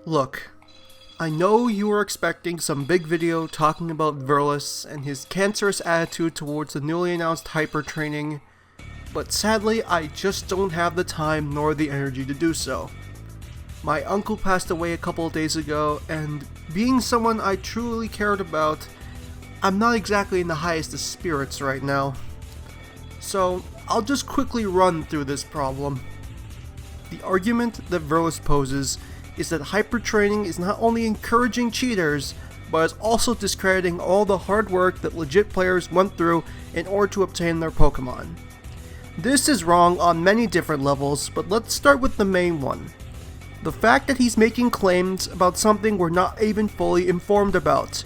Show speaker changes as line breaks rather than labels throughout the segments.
Look, I know you were expecting some big video talking about Verlis and his cancerous attitude towards the newly announced hyper training, but sadly I just don't have the time nor the energy to do so. My uncle passed away a couple of days ago, and being someone I truly cared about, I'm not exactly in the highest of spirits right now. So I'll just quickly run through this problem. The argument that Verlis poses is that hypertraining is not only encouraging cheaters, but is also discrediting all the hard work that legit players went through in order to obtain their Pokemon. This is wrong on many different levels, but let's start with the main one. The fact that he's making claims about something we're not even fully informed about.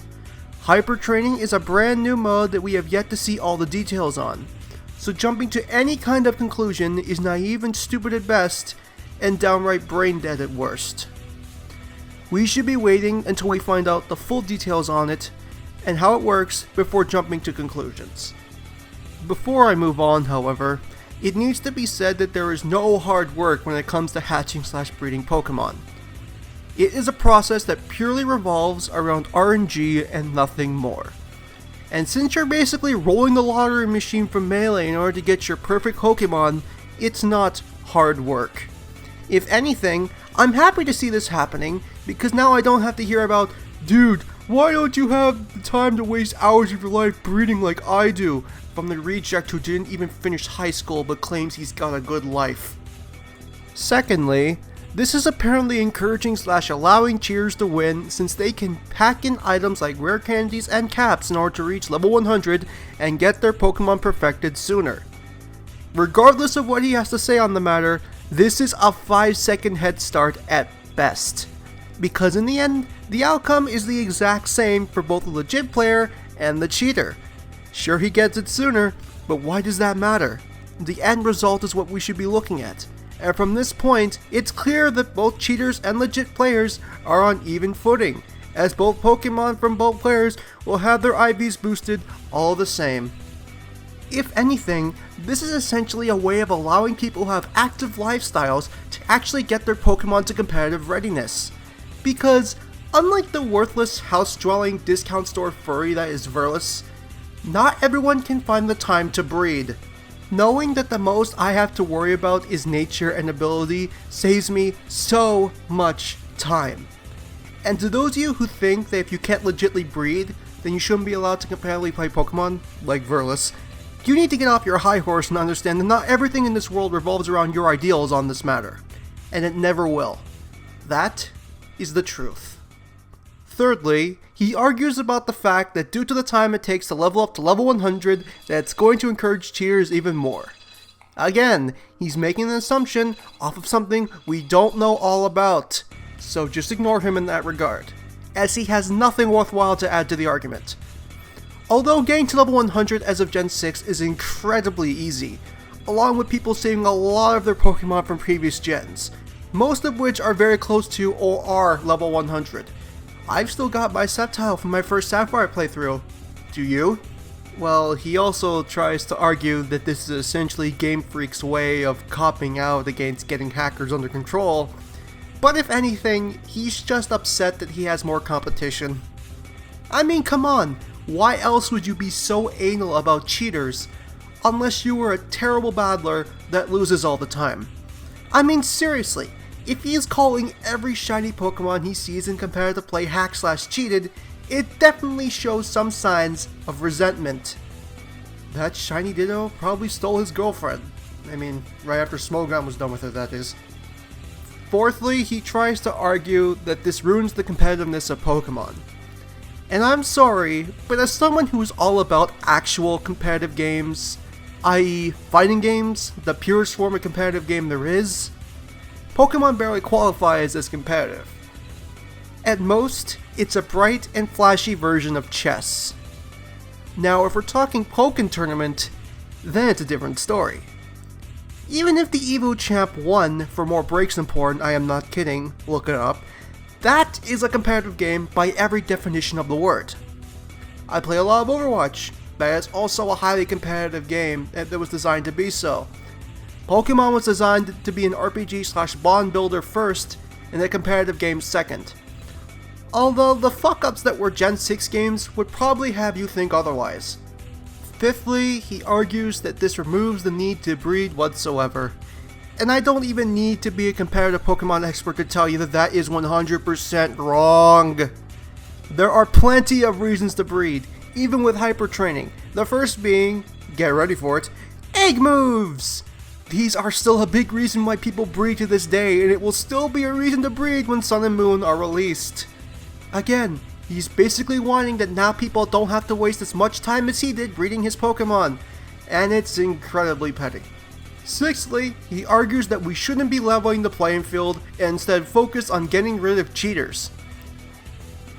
Hypertraining is a brand new mode that we have yet to see all the details on, so jumping to any kind of conclusion is naive and stupid at best, and downright brain dead at worst. We should be waiting until we find out the full details on it and how it works before jumping to conclusions. Before I move on, however, it needs to be said that there is no hard work when it comes to hatching/breeding Pokemon. It is a process that purely revolves around RNG and nothing more. And since you're basically rolling the lottery machine from Melee in order to get your perfect Pokemon, it's not hard work. If anything, I'm happy to see this happening, because now I don't have to hear about, "Dude, why don't you have the time to waste hours of your life breeding like I do?" from the reject who didn't even finish high school but claims he's got a good life. Secondly, this is apparently encouraging/allowing cheaters to win, since they can pack in items like rare candies and caps in order to reach level 100 and get their Pokemon perfected sooner. Regardless of what he has to say on the matter, this is a 5-second head start at best. Because in the end, the outcome is the exact same for both the legit player and the cheater. Sure, he gets it sooner, but why does that matter? The end result is what we should be looking at. And from this point, it's clear that both cheaters and legit players are on even footing, as both Pokemon from both players will have their IVs boosted all the same. If anything, this is essentially a way of allowing people who have active lifestyles to actually get their Pokemon to competitive readiness. Because, unlike the worthless house-dwelling discount store furry that is Verlis, not everyone can find the time to breed. Knowing that the most I have to worry about is nature and ability saves me so much time. And to those of you who think that if you can't legitly breed, then you shouldn't be allowed to competitively play Pokemon, like Verlis, you need to get off your high horse and understand that not everything in this world revolves around your ideals on this matter. And it never will. That is the truth. Thirdly, he argues about the fact that due to the time it takes to level up to level 100, that it's going to encourage cheaters even more. Again, he's making an assumption off of something we don't know all about, so just ignore him in that regard, as he has nothing worthwhile to add to the argument. Although getting to level 100 as of Gen 6 is incredibly easy, along with people saving a lot of their Pokemon from previous gens, most of which are very close to or are level 100. I've still got my Sceptile from my first Sapphire playthrough. Do you? Well, he also tries to argue that this is essentially Game Freak's way of copping out against getting hackers under control, but if anything, he's just upset that he has more competition. I mean, come on, why else would you be so anal about cheaters, unless you were a terrible battler that loses all the time? I mean, seriously. If he is calling every shiny Pokemon he sees in competitive play hack/cheated, it definitely shows some signs of resentment. That shiny Ditto probably stole his girlfriend. I mean, right after Smogon was done with her, that is. Fourthly, he tries to argue that this ruins the competitiveness of Pokemon. And I'm sorry, but as someone who is all about actual competitive games, i.e. fighting games, the purest form of competitive game there is, Pokemon barely qualifies as competitive. At most, it's a bright and flashy version of chess. Now, if we're talking Pokken Tournament, then it's a different story. Even if the Evo Champ won for more breaks than porn, I am not kidding, look it up, that is a competitive game by every definition of the word. I play a lot of Overwatch, that is also a highly competitive game that was designed to be so. Pokemon was designed to be an RPG/bond builder first, and the competitive games second. Although the fuck-ups that were Gen 6 games would probably have you think otherwise. Fifthly, he argues that this removes the need to breed whatsoever. And I don't even need to be a competitive Pokemon expert to tell you that that is 100% wrong. There are plenty of reasons to breed, even with hyper training. The first being, get ready for it, egg moves! These are still a big reason why people breed to this day, and it will still be a reason to breed when Sun and Moon are released. Again, he's basically whining that now people don't have to waste as much time as he did breeding his Pokemon, and it's incredibly petty. Sixthly, he argues that we shouldn't be leveling the playing field and instead focus on getting rid of cheaters.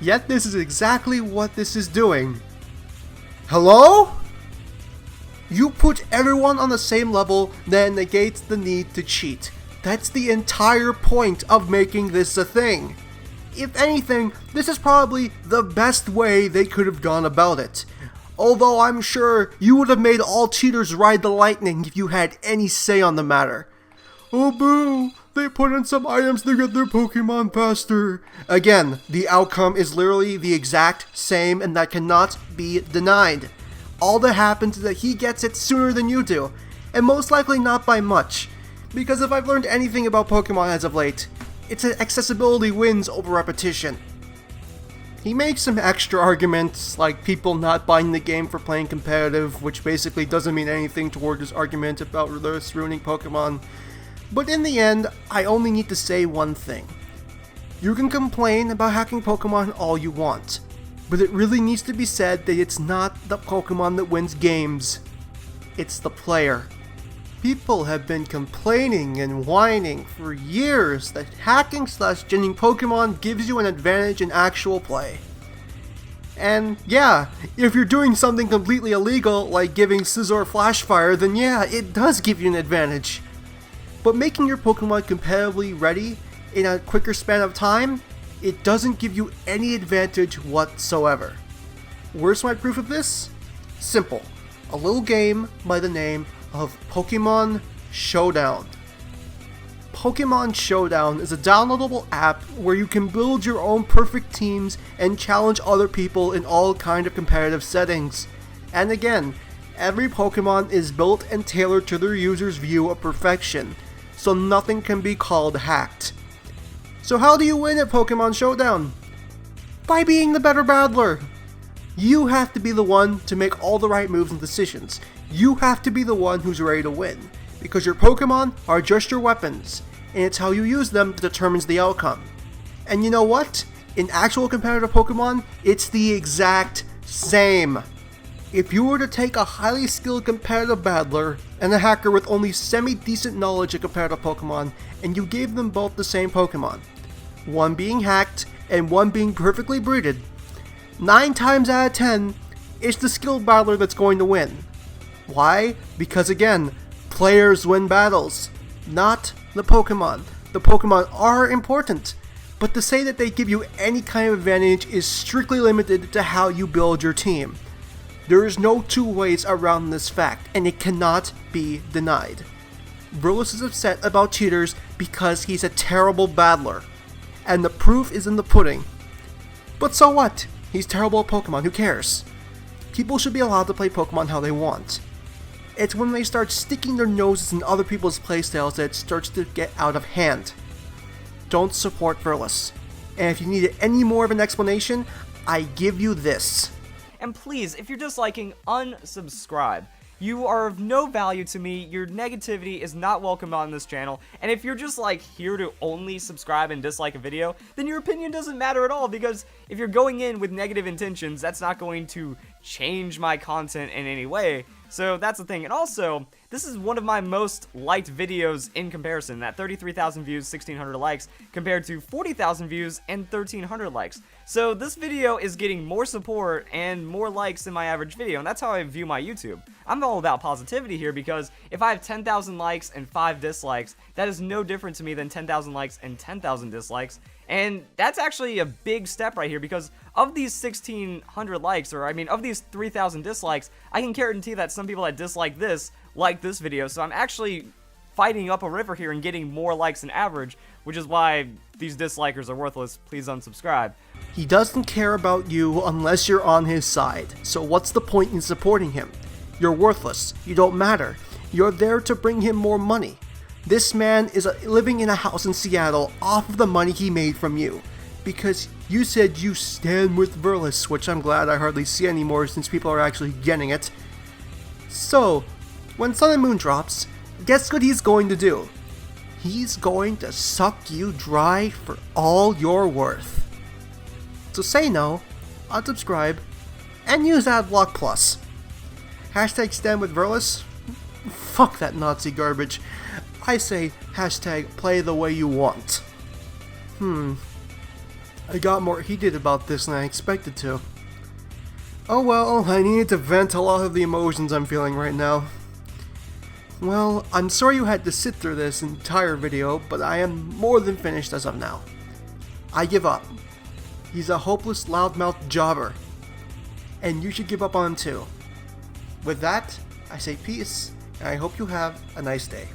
Yet this is exactly what this is doing. Hello? You put everyone on the same level, then negates the need to cheat. That's the entire point of making this a thing. If anything, this is probably the best way they could have gone about it. Although I'm sure you would have made all cheaters ride the lightning if you had any say on the matter. Oh boo, they put in some items to get their Pokemon faster. Again, the outcome is literally the exact same and that cannot be denied. All that happens is that he gets it sooner than you do, and most likely not by much. Because if I've learned anything about Pokemon as of late, it's that accessibility wins over repetition. He makes some extra arguments, like people not buying the game for playing competitive, which basically doesn't mean anything toward his argument about this ruining Pokemon. But in the end, I only need to say one thing. You can complain about hacking Pokemon all you want, but it really needs to be said that it's not the Pokemon that wins games, it's the player. People have been complaining and whining for years that hacking/ginning Pokemon gives you an advantage in actual play. And yeah, if you're doing something completely illegal like giving Scizor Flash Fire, then yeah, it does give you an advantage. But making your Pokemon competitively ready in a quicker span of time, it doesn't give you any advantage whatsoever. Where's my proof of this? Simple. A little game by the name of Pokemon Showdown. Pokemon Showdown is a downloadable app where you can build your own perfect teams and challenge other people in all kind of competitive settings. And again, every Pokemon is built and tailored to their user's view of perfection, so nothing can be called hacked. So how do you win at Pokemon Showdown? By being the better battler. You have to be the one to make all the right moves and decisions. You have to be the one who's ready to win, because your Pokemon are just your weapons, and it's how you use them that determines the outcome. And you know what? In actual competitive Pokemon, it's the exact same. If you were to take a highly skilled competitive battler and a hacker with only semi-decent knowledge of competitive Pokemon, and you gave them both the same Pokemon, one being hacked and one being perfectly breeded, 9 times out of 10, it's the skilled battler that's going to win. Why? Because again, players win battles, not the Pokemon. The Pokemon are important, but to say that they give you any kind of advantage is strictly limited to how you build your team. There is no two ways around this fact, and it cannot be denied. Verlis is upset about cheaters because he's a terrible battler, and the proof is in the pudding. But so what? He's terrible at Pokemon, who cares? People should be allowed to play Pokemon how they want. It's when they start sticking their noses in other people's playstyles that it starts to get out of hand. Don't support Verlis. And if you needed any more of an explanation, I give you this.
And please, if you're disliking, unsubscribe. You are of no value to me, your negativity is not welcome on this channel, and if you're just like here to only subscribe and dislike a video, then your opinion doesn't matter at all, because if you're going in with negative intentions, that's not going to change my content in any way. So that's the thing. And also, this is one of my most liked videos in comparison, that 33,000 views, 1,600 likes, compared to 40,000 views and 1,300 likes. So this video is getting more support and more likes than my average video, and that's how I view my YouTube. I'm all about positivity here, because if I have 10,000 likes and 5 dislikes, that is no different to me than 10,000 likes and 10,000 dislikes. And that's actually a big step right here, because of these 1,600 likes, or I mean of these 3,000 dislikes, I can guarantee that some people that dislike this like this video, so I'm actually fighting up a river here and getting more likes than average, which is why these dislikers are worthless. Please unsubscribe.
He doesn't care about you unless you're on his side, so what's the point in supporting him? You're worthless. You don't matter. You're there to bring him more money. This man is living in a house in Seattle off of the money he made from you, because you said you stand with Verlis, which I'm glad I hardly see anymore since people are actually getting it. So, when Sun and Moon drops, guess what he's going to do? He's going to suck you dry for all you're worth. So say no, unsubscribe, and use Adblock Plus. Hashtag stand with Verlis? Fuck that Nazi garbage. I say hashtag play the way you want. I got more heated about this than I expected to. Oh well, I needed to vent a lot of the emotions I'm feeling right now. Well, I'm sorry you had to sit through this entire video, but I am more than finished as of now. I give up. He's a hopeless loudmouth jobber. And you should give up on him too. With that, I say peace, and I hope you have a nice day.